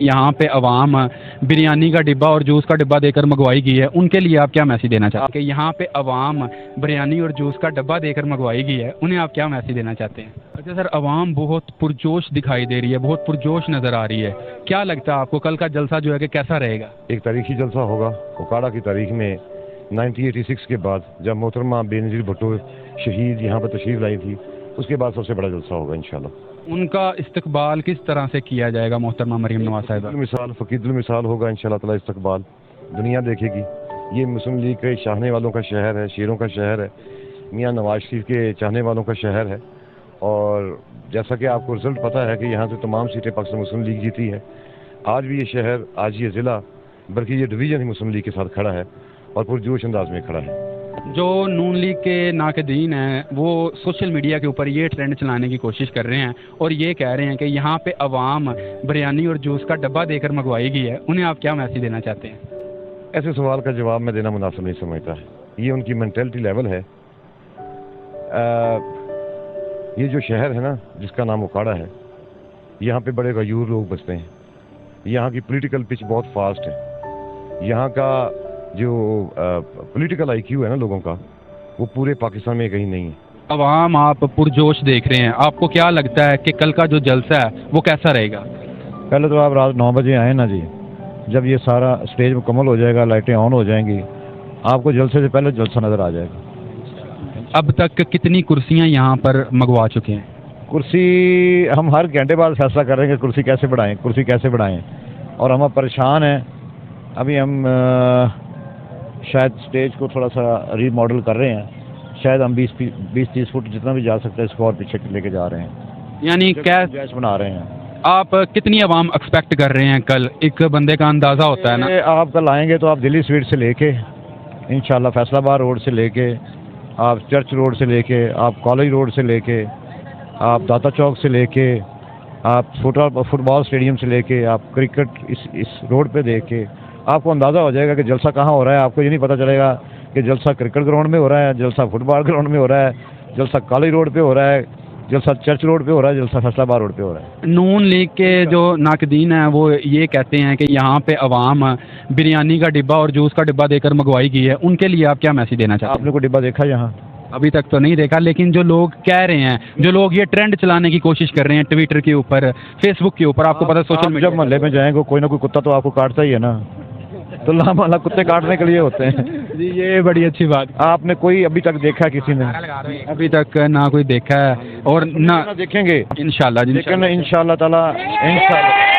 یہاں پہ عوام بریانی کا ڈبہ اور جوس کا ڈبہ دے کر منگوائی گئی ہے، ان کے لیے آپ کیا میسیج دینا چاہتے ہیں؟ کہ یہاں پہ عوام بریانی اور جوس کا ڈبہ دے کر منگوائی گئی ہے، انہیں آپ کیا میسیج دینا چاہتے ہیں؟ اچھا سر، عوام بہت پرجوش دکھائی دے رہی ہے، بہت پرجوش نظر آ رہی ہے، کیا لگتا ہے آپ کو کل کا جلسہ جو ہے کہ کیسا رہے گا؟ ایک تاریخی جلسہ ہوگا اوکاڑا کی تاریخ میں 1986 کے بعد جب محترمہ بے نظیر بھٹو شہید یہاں پر تشریف لائی تھی، اس کے بعد سب سے بڑا جلسہ ہوگا انشاءاللہ۔ ان کا استقبال کس طرح سے کیا جائے گا محترمہ مریم نواز صاحبہ؟ فقید المثال ہوگا انشاءاللہ تعالی استقبال، دنیا دیکھے گی۔ یہ مسلم لیگ کے چاہنے والوں کا شہر ہے، شیروں کا شہر ہے، میاں نواز شریف کے چاہنے والوں کا شہر ہے، اور جیسا کہ آپ کو رزلٹ پتہ ہے کہ یہاں سے تمام سیٹیں پاکستان مسلم لیگ جیتی ہے۔ آج بھی یہ شہر، آج یہ ضلع، بلکہ یہ ڈویژن ہی مسلم لیگ کے ساتھ کھڑا ہے اور پرجوش انداز میں کھڑا ہے۔ جو نون لیگ کے ناقدین ہیں وہ سوشل میڈیا کے اوپر یہ ٹرینڈ چلانے کی کوشش کر رہے ہیں اور یہ کہہ رہے ہیں کہ یہاں پہ عوام بریانی اور جوس کا ڈبہ دے کر منگوائی گئی ہے، انہیں آپ کیا میسیج دینا چاہتے ہیں؟ ایسے سوال کا جواب میں دینا مناسب نہیں سمجھتا ہے، یہ ان کی مینٹلٹی لیول ہے۔ یہ جو شہر ہے نا جس کا نام اوکاڑا ہے، یہاں پہ بڑے غیور لوگ بستے ہیں، یہاں کی پولیٹیکل پچ بہت فاسٹ ہے، یہاں کا جو پولیٹیکل آئی کیو ہے نا لوگوں کا، وہ پورے پاکستان میں کہیں نہیں ہے۔ عوام آپ پرجوش دیکھ رہے ہیں، آپ کو کیا لگتا ہے کہ کل کا جو جلسہ ہے وہ کیسا رہے گا؟ پہلے تو آپ رات 9 بجے آئیں نا جی، جب یہ سارا اسٹیج مکمل ہو جائے گا، لائٹیں آن ہو جائیں گی، آپ کو جلسے سے پہلے جلسہ نظر آ جائے گا۔ اب تک کتنی کرسیاں یہاں پر منگوا چکے ہیں؟ کرسی ہم ہر گھنٹے بعد فیصلہ کر رہے ہیں کہ کرسی کیسے بڑھائیں، اور ہم اب پریشان ہیں۔ ابھی ہم شاید اسٹیج کو تھوڑا سا ری ماڈل کر رہے ہیں، شاید ہم 20-30 فٹ جتنا بھی جا سکتے ہیں اس کو اور پیچھے لے کے جا رہے ہیں، یعنی کیا گنجائش بنا رہے ہیں۔ آپ کتنی عوام ایکسپیکٹ کر رہے ہیں کل؟ ایک بندے کا اندازہ ہوتا ہے نا۔ آپ کل آئیں گے تو آپ دلی سویٹ سے لے کے انشاءاللہ فیصل آباد روڈ سے لے کے، آپ چرچ روڈ سے لے کے، آپ کالج روڈ سے لے کے، آپ داتا چوک سے لے کے، آپ فٹ بال اسٹیڈیم سے لے کے، آپ کرکٹ اس روڈ پہ دیکھ کے آپ کو اندازہ ہو جائے گا کہ جلسہ کہاں ہو رہا ہے۔ آپ کو یہ نہیں پتہ چلے گا کہ جلسہ کرکٹ گراؤنڈ میں ہو رہا ہے، جلسہ فٹ بال گراؤنڈ میں ہو رہا ہے، جلسہ کالج روڈ پہ ہو رہا ہے، جلسہ چرچ روڈ پہ ہو رہا ہے، جلسہ فیصل آباد روڈ پہ ہو رہا ہے۔ نون لیگ کے جو ناقدین ہیں وہ یہ کہتے ہیں کہ یہاں پہ عوام بریانی کا ڈبہ اور جوس کا ڈبہ دے کر منگوائی گئی ہے، ان کے لیے آپ کیا میسیج دینا چاہتے ہیں؟ آپ نے کوئی ڈبہ دیکھا یہاں؟ ابھی تک تو نہیں دیکھا، لیکن جو لوگ کہہ رہے ہیں، جو لوگ یہ ٹرینڈ چلانے کی کوشش کر رہے ہیں ٹویٹر کے اوپر، فیس بک کے اوپر، آپ کو پتہ سوشل میڈیا جب محلے میں جائیں گے کوئی نہ کوئی کتا تو آپ کو کاٹتا ہی ہے نا، تو لامحالہ کتے کاٹنے کے لیے ہوتے ہیں جی، یہ بڑی اچھی بات۔ آپ نے کوئی ابھی تک دیکھا کسی نے؟ ابھی تک نہ کوئی دیکھا ہے اور نہ دیکھیں گے انشاءاللہ لیکن انشاءاللہ تعالی انشاءاللہ